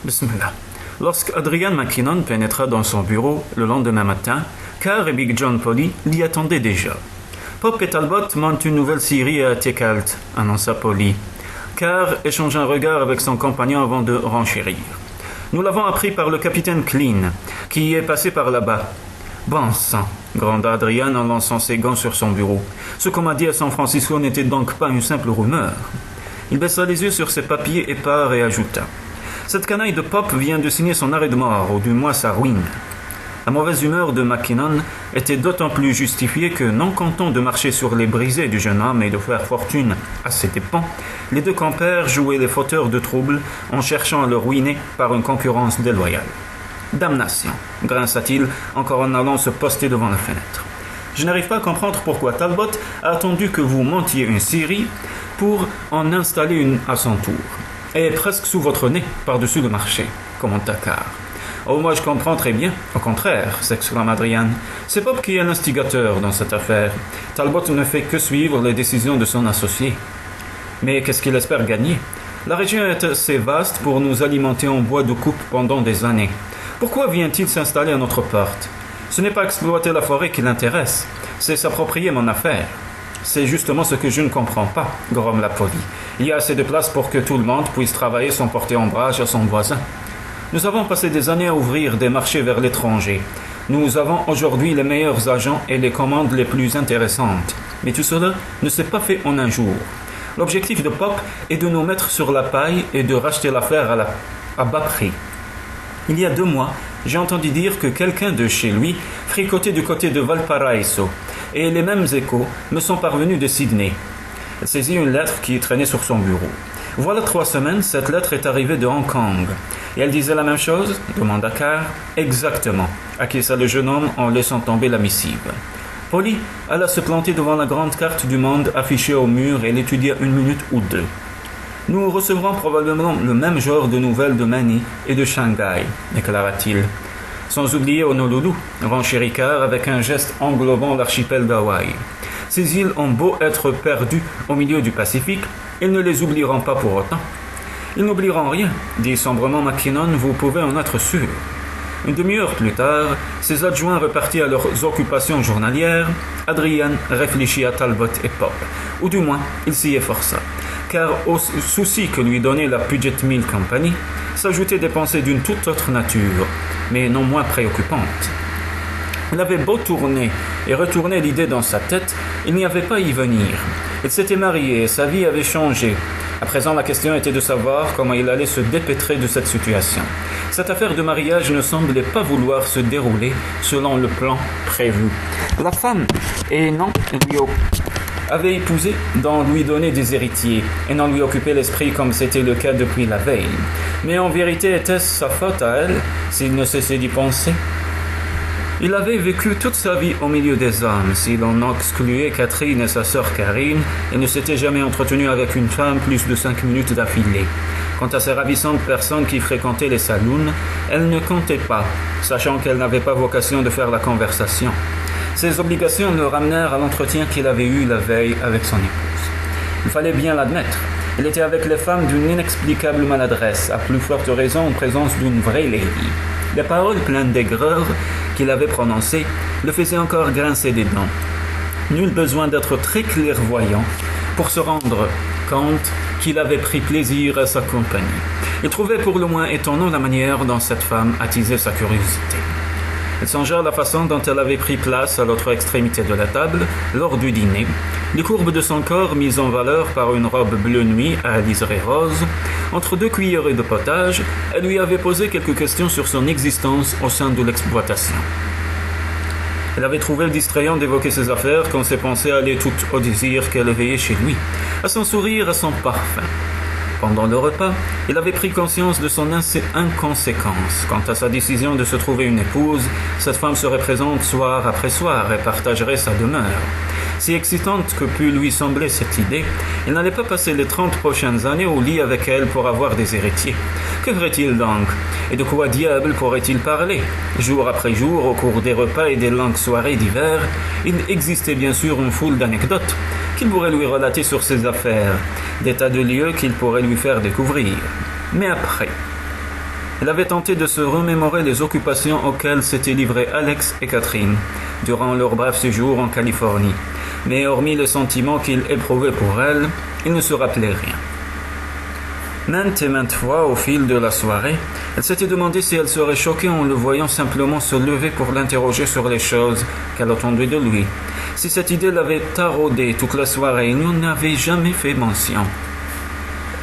Bismillah. Lorsque Adrian Mackinnon pénétra dans son bureau le lendemain matin, Carr et Big John Polly l'y attendaient déjà. Pop et Talbot montent une nouvelle scierie à Tiekalt, annonça Polly. Carr échange un regard avec son compagnon avant de renchérir. Nous l'avons appris par le capitaine Clean, qui est passé par là-bas. Bon sang, gronda Adrian en lançant ses gants sur son bureau. Ce qu'on m'a dit à San Francisco n'était donc pas une simple rumeur. Il baissa les yeux sur ses papiers épars et ajouta. Cette canaille de Pop vient de signer son arrêt de mort, ou du moins sa ruine. La mauvaise humeur de Mackinnon était d'autant plus justifiée que, non content de marcher sur les brisées du jeune homme et de faire fortune à ses dépens, les deux compères jouaient les fauteurs de troubles en cherchant à le ruiner par une concurrence déloyale. « Damnation !» grinça-t-il, encore en allant se poster devant la fenêtre. « Je n'arrive pas à comprendre pourquoi Talbot a attendu que vous montiez une scierie pour en installer une à son tour. Et presque sous votre nez, par-dessus le marché, commenta Carr. « Oh, moi je comprends très bien. Au contraire, s'exclama Adrian. C'est Pop qui est l'instigateur dans cette affaire. Talbot ne fait que suivre les décisions de son associé. Mais qu'est-ce qu'il espère gagner? La région est assez vaste pour nous alimenter en bois de coupe pendant des années. Pourquoi vient-il s'installer à notre porte? Ce n'est pas exploiter la forêt qui l'intéresse, c'est s'approprier mon affaire. C'est justement ce que je ne comprends pas, grommela Polly. Il y a assez de place pour que tout le monde puisse travailler sans porter ombrage à son voisin. Nous avons passé des années à ouvrir des marchés vers l'étranger. Nous avons aujourd'hui les meilleurs agents et les commandes les plus intéressantes. Mais tout cela ne s'est pas fait en un jour. L'objectif de Pop est de nous mettre sur la paille et de racheter l'affaire à bas prix. Il y a 2 mois, j'ai entendu dire que quelqu'un de chez lui fricotait du côté de Valparaiso, et les mêmes échos me sont parvenus de Sydney. Elle saisit une lettre qui traînait sur son bureau. Voilà 3 semaines, cette lettre est arrivée de Hong Kong. Et elle disait la même chose? Demanda Carr. Exactement, acquiesça le jeune homme en laissant tomber la missive. Polly alla se planter devant la grande carte du monde affichée au mur et l'étudia 1 minute ou 2. Nous recevrons probablement le même genre de nouvelles de Manille et de Shanghai, déclara-t-il. Sans oublier Honolulu, renchérit Carr avec un geste englobant l'archipel d'Hawaï. Ces îles ont beau être perdues au milieu du Pacifique, ils ne les oublieront pas pour autant. Ils n'oublieront rien, dit sombrement Mackinnon, vous pouvez en être sûr. Une demi-heure plus tard, ses adjoints repartis à leurs occupations journalières, Adrian réfléchit à Talbot et Pop, ou du moins, il s'y efforça, car au souci que lui donnait la Puget Mill Company, s'ajoutaient des pensées d'une toute autre nature, mais non moins préoccupantes. Il avait beau tourner et retourner l'idée dans sa tête, il n'y avait pas à y venir. Il s'était marié et sa vie avait changé. À présent, la question était de savoir comment il allait se dépêtrer de cette situation. Cette affaire de mariage ne semblait pas vouloir se dérouler selon le plan prévu. La femme, et non lui avait épousé d'en lui donner des héritiers et n'en lui occuper l'esprit comme c'était le cas depuis la veille. Mais en vérité, était-ce sa faute à elle s'il ne cessait d'y penser? Il avait vécu toute sa vie au milieu des hommes. Si l'on excluait Catherine et sa sœur Karine, il ne s'était jamais entretenu avec une femme plus de 5 minutes d'affilée. Quant à ces ravissantes personnes qui fréquentaient les saloons, elles ne comptaient pas, sachant qu'elles n'avaient pas vocation de faire la conversation. Ses obligations le ramenèrent à l'entretien qu'il avait eu la veille avec son épouse. Il fallait bien l'admettre. Il était avec les femmes d'une inexplicable maladresse, à plus forte raison en présence d'une vraie lady. Les paroles pleines d'aigreur qu'il avait prononcées le faisaient encore grincer des dents. Nul besoin d'être très clairvoyant pour se rendre compte qu'il avait pris plaisir à sa compagnie. Il trouvait pour le moins étonnant la manière dont cette femme attisait sa curiosité. Il songea à la façon dont elle avait pris place à l'autre extrémité de la table lors du dîner, les courbes de son corps mises en valeur par une robe bleu nuit à liseré rose. Entre 2 cuillerées de potage, elle lui avait posé quelques questions sur son existence au sein de l'exploitation. Elle avait trouvé distrayant d'évoquer ses affaires quand ses pensées allaient toutes au désir qu'elle éveillait chez lui, à son sourire, à son parfum. Pendant le repas, il avait pris conscience de son inconséquence. Quant à sa décision de se trouver une épouse, cette femme serait présente soir après soir et partagerait sa demeure. Si excitante que pût lui sembler cette idée, il n'allait pas passer les 30 prochaines années au lit avec elle pour avoir des héritiers. Que ferait-il donc? Et de quoi diable pourrait-il parler? Jour après jour, au cours des repas et des longues soirées d'hiver, il existait bien sûr une foule d'anecdotes qu'il pourrait lui relater sur ses affaires, des tas de lieux qu'il pourrait lui faire découvrir. Mais après, Elle avait tenté de se remémorer les occupations auxquelles s'étaient livrés Alex et Catherine durant leur bref séjour en Californie. Mais hormis le sentiment qu'il éprouvait pour elle, il ne se rappelait rien. Maintes et maintes fois, au fil de la soirée, elle s'était demandé si elle serait choquée en le voyant simplement se lever pour l'interroger sur les choses qu'elle attendait de lui. Si cette idée l'avait taraudé toute la soirée, il n'en avait jamais fait mention.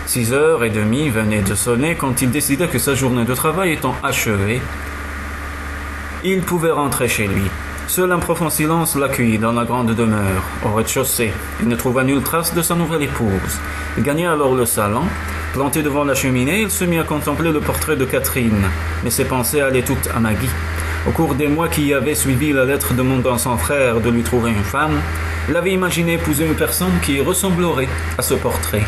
6h30 venaient de sonner quand il décida que sa journée de travail étant achevée, il pouvait rentrer chez lui. Seul un profond silence l'accueillit dans la grande demeure, au rez-de-chaussée. Il ne trouva nulle trace de sa nouvelle épouse. Il gagna alors le salon. Planté devant la cheminée, il se mit à contempler le portrait de Catherine, mais ses pensées allaient toutes à Maggie. Au cours des mois qui avaient suivi la lettre demandant à son frère de lui trouver une femme, il avait imaginé épouser une personne qui ressemblerait à ce portrait.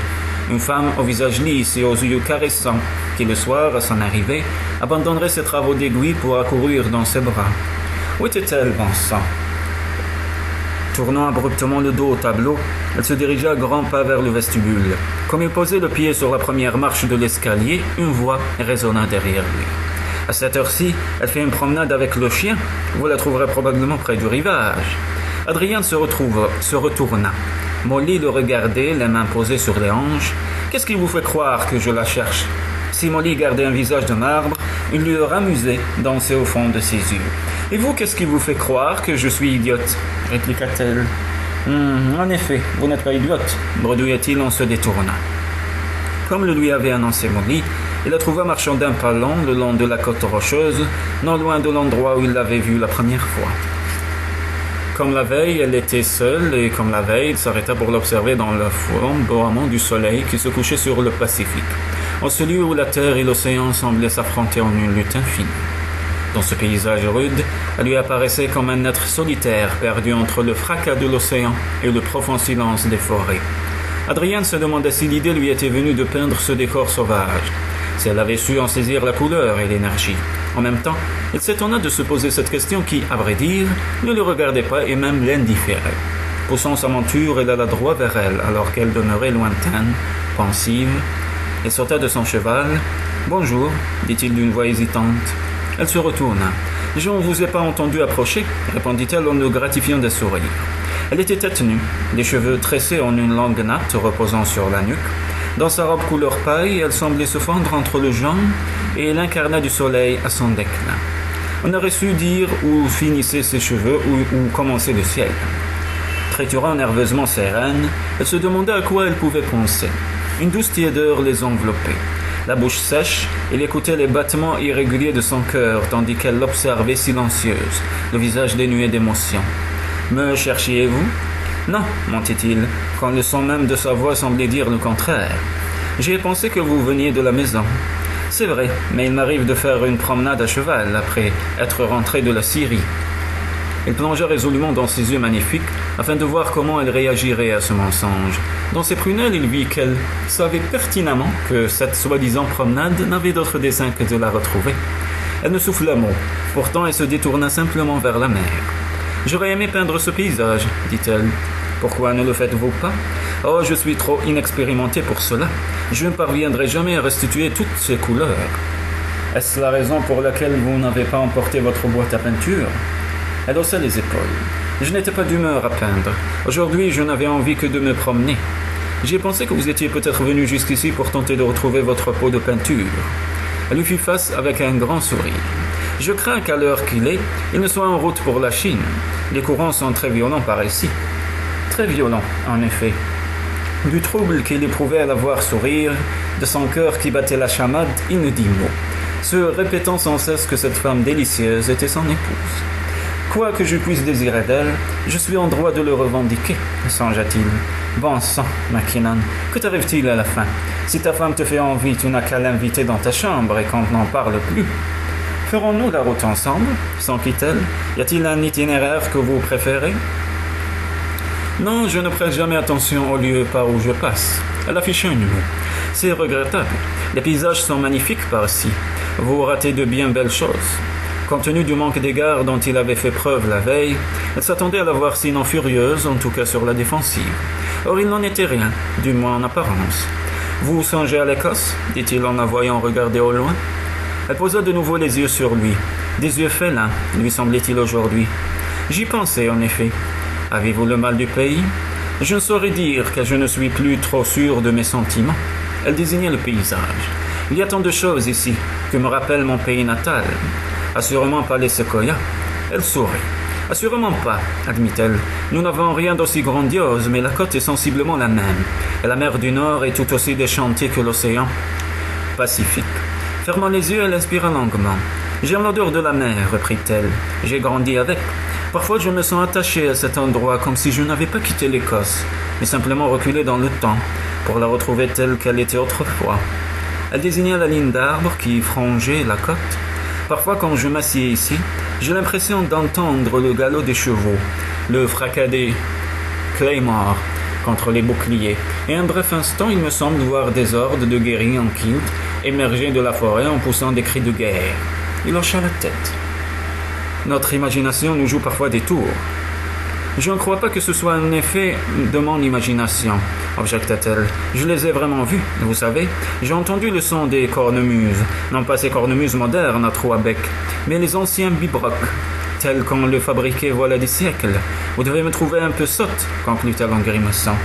Une femme au visage lisse et aux yeux caressants, qui le soir, à son arrivée, abandonnerait ses travaux d'aiguille pour accourir dans ses bras. Où était-elle, bon sang? Tournant abruptement le dos au tableau, elle se dirigea à grands pas vers le vestibule. Comme il posait le pied sur la première marche de l'escalier, une voix résonna derrière lui. À cette heure-ci, elle fait une promenade avec le chien. Vous la trouverez probablement près du rivage. Adrien se retourna. Molly le regardait, les mains posées sur les hanches. Qu'est-ce qui vous fait croire que je la cherche? Si Molly gardait un visage de marbre, il lui aurait amusé danser au fond de ses yeux. Et vous, qu'est-ce qui vous fait croire que je suis idiote? Répliqua-t-elle. En effet, vous n'êtes pas idiote, bredouilla-t-il en se détournant. Comme le lui avait annoncé Molly, il la trouva marchant d'un pas long le long de la côte rocheuse, non loin de l'endroit où il l'avait vue la première fois. Comme la veille, elle était seule, et comme la veille, il s'arrêta pour l'observer dans le flamboiement du soleil qui se couchait sur le Pacifique, en ce lieu où la terre et l'océan semblaient s'affronter en une lutte infinie. Dans ce paysage rude, elle lui apparaissait comme un être solitaire perdu entre le fracas de l'océan et le profond silence des forêts. Adrien se demanda si l'idée lui était venue de peindre ce décor sauvage, si elle avait su en saisir la couleur et l'énergie. En même temps, il s'étonna de se poser cette question qui, à vrai dire, ne le regardait pas et même l'indifférait. Poussant sa monture, il alla droit vers elle, alors qu'elle demeurait lointaine, pensive. Il sauta de son cheval. « Bonjour », dit-il d'une voix hésitante. Elle se retourna. « Je ne vous ai pas entendu approcher », répondit-elle en le gratifiant d'un sourire. Elle était tête nue, les cheveux tressés en une longue natte reposant sur la nuque. Dans sa robe couleur paille, elle semblait se fondre entre le jaune et l'incarnat du soleil à son déclin. On aurait su dire où finissaient ses cheveux ou où commençait le ciel. Triturant nerveusement ses rênes, elle se demandait à quoi elle pouvait penser. Une douce tiédeur les enveloppait. La bouche sèche, elle écoutait les battements irréguliers de son cœur, tandis qu'elle l'observait silencieuse, le visage dénué d'émotion. « Me cherchiez-vous » ? « Non, mentit-il, quand le son même de sa voix semblait dire le contraire. « J'ai pensé que vous veniez de la maison. » « C'est vrai, mais il m'arrive de faire une promenade à cheval après être rentré de la Syrie. » Il plongea résolument dans ses yeux magnifiques afin de voir comment elle réagirait à ce mensonge. Dans ses prunelles, il vit qu'elle savait pertinemment que cette soi-disant promenade n'avait d'autre dessein que de la retrouver. Elle ne souffla mot. Pourtant, elle se détourna simplement vers la mer. « J'aurais aimé peindre ce paysage, dit-elle. Pourquoi ne le faites-vous pas? Oh, je suis trop inexpérimentée pour cela. Je ne parviendrai jamais à restituer toutes ces couleurs. Est-ce la raison pour laquelle vous n'avez pas emporté votre boîte à peinture? » Elle haussa les épaules. Je n'étais pas d'humeur à peindre. Aujourd'hui, je n'avais envie que de me promener. J'ai pensé que vous étiez peut-être venu jusqu'ici pour tenter de retrouver votre pot de peinture. Elle lui fit face avec un grand sourire. Je crains qu'à l'heure qu'il est, il ne soit en route pour la Chine. Les courants sont très violents par ici. Très violents, en effet. Du trouble qu'il éprouvait à la voir sourire, de son cœur qui battait la chamade, il ne dit mot, se répétant sans cesse que cette femme délicieuse était son épouse. Quoi que je puisse désirer d'elle, je suis en droit de le revendiquer, songea-t-il. Bon sang, Mackinnon, que t'arrive-t-il à la fin? Si ta femme te fait envie, tu n'as qu'à l'inviter dans ta chambre et qu'on n'en parle plus. Ferons-nous la route ensemble? S'enquit-elle. Y a-t-il un itinéraire que vous préférez? Non, je ne prête jamais attention au lieu par où je passe. Elle affiche un humour. C'est regrettable. Les paysages sont magnifiques par-ci. Vous ratez de bien belles choses. Compte tenu du manque d'égard dont il avait fait preuve la veille, elle s'attendait à la voir sinon furieuse, en tout cas sur la défensive. Or, il n'en était rien, du moins en apparence. « Vous songez à l'Écosse » dit-il en la voyant regarder au loin. « Elle posa de nouveau les yeux sur lui. Des yeux félins, lui semblait-il aujourd'hui. J'y pensais, en effet. Avez-vous le mal du pays? Je ne saurais dire, car je ne suis plus trop sûr de mes sentiments. Elle désignait le paysage. Il y a tant de choses ici, que me rappelle mon pays natal. Assurément pas les séquoias. Elle sourit. Assurément pas, admit-elle. Nous n'avons rien d'aussi grandiose, mais la côte est sensiblement la même. Et la mer du Nord est tout aussi déchantée que l'océan Pacifique. Fermant les yeux, elle inspira longuement. J'aime l'odeur de la mer, reprit-elle. J'ai grandi avec. Parfois, je me sens attaché à cet endroit comme si je n'avais pas quitté l'Écosse, mais simplement reculé dans le temps pour la retrouver telle qu'elle était autrefois. Elle désigna la ligne d'arbres qui frangeait la côte. Parfois, quand je m'assieds ici, j'ai l'impression d'entendre le galop des chevaux, le fracas des claymores contre les boucliers, et un bref instant, il me semble voir des hordes de guerriers en kilt émerger de la forêt en poussant des cris de guerre. Il hocha la tête. Notre imagination nous joue parfois des tours. Je ne crois pas que ce soit un effet de mon imagination, objecta-t-elle. Je les ai vraiment vus, vous savez. J'ai entendu le son des cornemuses, non pas ces cornemuses modernes à trois becs, mais les anciens bibrocs, tels qu'on le fabriquait voilà des siècles. Vous devez me trouver un peu sotte, conclut-elle en grimaçant.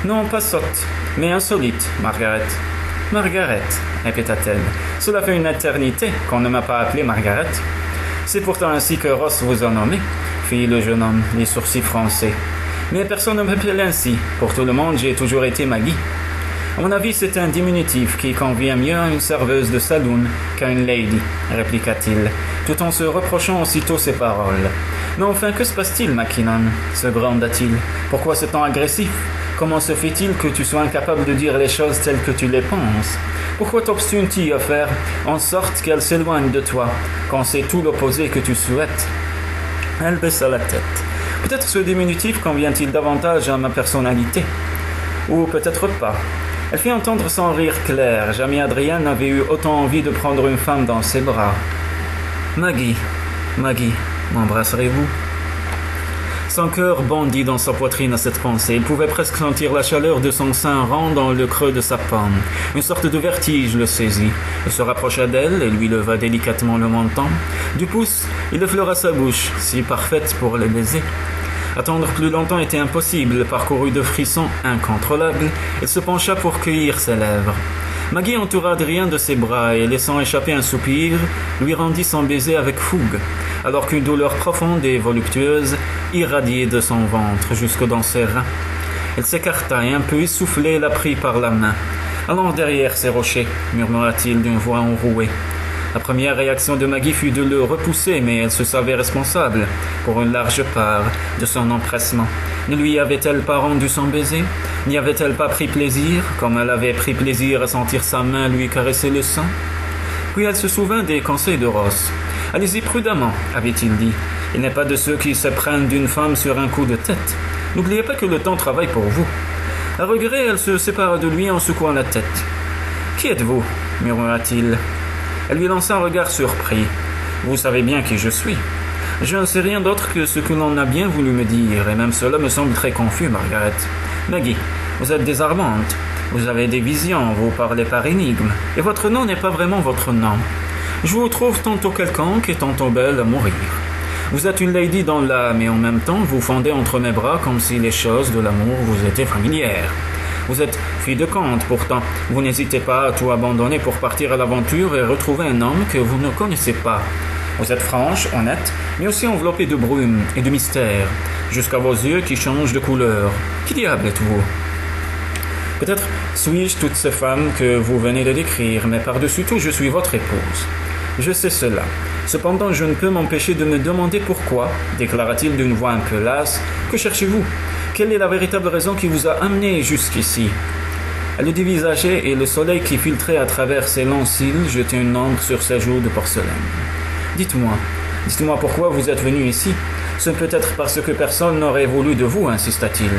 Non, pas sotte, mais insolite, Margaret. Margaret, répéta-t-elle. Cela fait une éternité qu'on ne m'a pas appelée Margaret. C'est pourtant ainsi que Ross vous a nommé, fit le jeune homme, les sourcils froncés. Mais personne ne m'appelle ainsi. Pour tout le monde, j'ai toujours été Maggie. À mon avis, c'est un diminutif qui convient mieux à une serveuse de saloon qu'à une lady, répliqua-t-il, tout en se reprochant aussitôt ses paroles. Mais enfin, que se passe-t-il, Mackinnon se gronda-t-il. Pourquoi ce ton agressif? Comment se fait-il que tu sois incapable de dire les choses telles que tu les penses? Pourquoi t'obstines-tu à faire en sorte qu'elles s'éloignent de toi, quand c'est tout l'opposé que tu souhaites? Elle baissa la tête. Peut-être ce diminutif convient-il davantage à ma personnalité. Ou peut-être pas. Elle fit entendre son rire clair. Jamais Adrienne n'avait eu autant envie de prendre une femme dans ses bras. Maggie, m'embrasserez-vous? Son cœur bondit dans sa poitrine à cette pensée. Il pouvait presque sentir la chaleur de son sein rond dans le creux de sa paume. Une sorte de vertige le saisit. Il se rapprocha d'elle et lui leva délicatement le menton. Du pouce, il effleura sa bouche, si parfaite pour les baisers. Attendre plus longtemps était impossible. Parcouru de frissons incontrôlables, il se pencha pour cueillir ses lèvres. Maggie entoura Adrien de ses bras et, laissant échapper un soupir, lui rendit son baiser avec fougue, alors qu'une douleur profonde et voluptueuse irradiait de son ventre jusque dans ses reins. Elle s'écarta et, un peu essoufflée, la prit par la main. « Allons derrière ces rochers » murmura-t-il d'une voix enrouée. La première réaction de Maggie fut de le repousser, mais elle se savait responsable, pour une large part, de son empressement. Ne lui avait-elle pas rendu son baiser? N'y avait-elle pas pris plaisir, comme elle avait pris plaisir à sentir sa main lui caresser le sein? Puis elle se souvint des conseils de Ross. « Allez-y prudemment, avait-il dit. Il n'est pas de ceux qui se prennent d'une femme sur un coup de tête. N'oubliez pas que le temps travaille pour vous. » À regret, elle se sépara de lui en secouant la tête. « Qui êtes-vous » murmura-t-il. Elle lui lança un regard surpris. « Vous savez bien qui je suis. » « Je ne sais rien d'autre que ce que l'on a bien voulu me dire, et même cela me semble très confus, Margaret. Maggie, vous êtes désarmante. Vous avez des visions, vous parlez par énigme, et votre nom n'est pas vraiment votre nom. Je vous trouve tantôt quelconque et tantôt belle à mourir. Vous êtes une lady dans l'âme, et en même temps vous fondez entre mes bras comme si les choses de l'amour vous étaient familières. Vous êtes fille de conte, pourtant. Vous n'hésitez pas à tout abandonner pour partir à l'aventure et retrouver un homme que vous ne connaissez pas. Vous êtes franche, honnête, mais aussi enveloppée de brume et de mystère, jusqu'à vos yeux qui changent de couleur. Qui diable êtes-vous? Peut-être suis-je toutes ces femmes que vous venez de décrire, mais par-dessus tout, je suis votre épouse. Je sais cela. Cependant, je ne peux m'empêcher de me demander pourquoi, déclara-t-il d'une voix un peu lasse. Que cherchez-vous? Quelle est la véritable raison qui vous a amené jusqu'ici? Elle le dévisageait et le soleil qui filtrait à travers ses longs cils jetait une ombre sur ses joues de porcelaine. Dites-moi pourquoi vous êtes venu ici. Ce peut être parce que personne n'aurait voulu de vous, insista-t-il.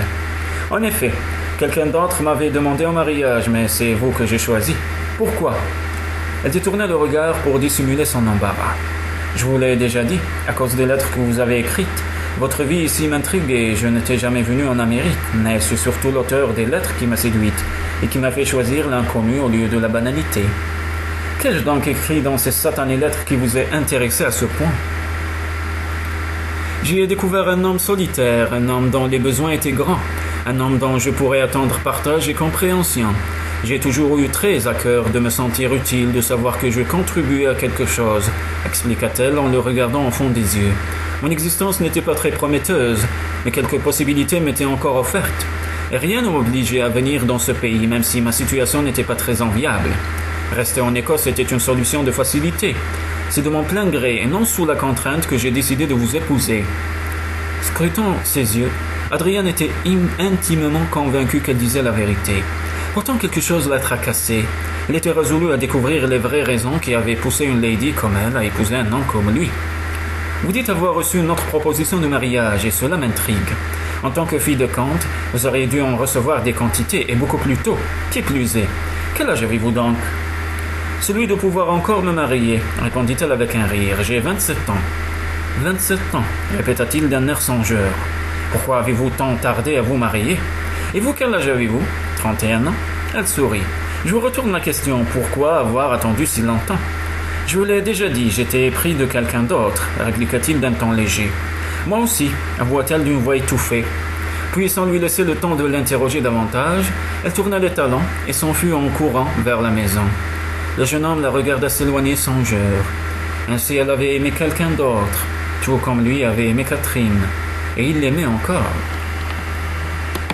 En effet, quelqu'un d'autre m'avait demandé en mariage, mais c'est vous que j'ai choisi. Pourquoi? Elle détourna le regard pour dissimuler son embarras. Je vous l'ai déjà dit, à cause des lettres que vous avez écrites. Votre vie ici m'intrigue et je n'étais jamais venu en Amérique, mais c'est surtout l'auteur des lettres qui m'a séduite et qui m'a fait choisir l'inconnu au lieu de la banalité. Qu'ai-je donc écrit dans ces satanées lettres qui vous a intéressé à ce point? J'y ai découvert un homme solitaire, un homme dont les besoins étaient grands, un homme dont je pourrais attendre partage et compréhension. J'ai toujours eu très à cœur de me sentir utile, de savoir que je contribuais à quelque chose, expliqua-t-elle en le regardant au fond des yeux. Mon existence n'était pas très prometteuse, mais quelques possibilités m'étaient encore offertes. Et rien ne m'obligeait à venir dans ce pays, même si ma situation n'était pas très enviable. Rester en Écosse était une solution de facilité. C'est de mon plein gré et non sous la contrainte que j'ai décidé de vous épouser. Scrutant ses yeux, Adrienne était intimement convaincue qu'elle disait la vérité. Pourtant quelque chose la tracassait. Elle était résolue à découvrir les vraies raisons qui avaient poussé une lady comme elle à épouser un homme comme lui. Vous dites avoir reçu une autre proposition de mariage et cela m'intrigue. En tant que fille de comte, vous auriez dû en recevoir des quantités et beaucoup plus tôt. Qui plus est, quel âge avez-vous donc? Celui de pouvoir encore me marier, répondit-elle avec un rire. J'ai 27 ans. 27 ans, répéta-t-il d'un air songeur. Pourquoi avez-vous tant tardé à vous marier? Et vous, quel âge avez-vous? 31 ans. Elle sourit. Je vous retourne la question. Pourquoi avoir attendu si longtemps? Je vous l'ai déjà dit, j'étais pris de quelqu'un d'autre, répliqua-t-il d'un ton léger. Moi aussi, avoua-t-elle d'une voix étouffée. Puis, sans lui laisser le temps de l'interroger davantage, elle tourna les talons et s'enfuit en courant vers la maison. Le jeune homme la regarda s'éloigner songeur. Ainsi elle avait aimé quelqu'un d'autre, tout comme lui avait aimé Catherine, et il l'aimait encore.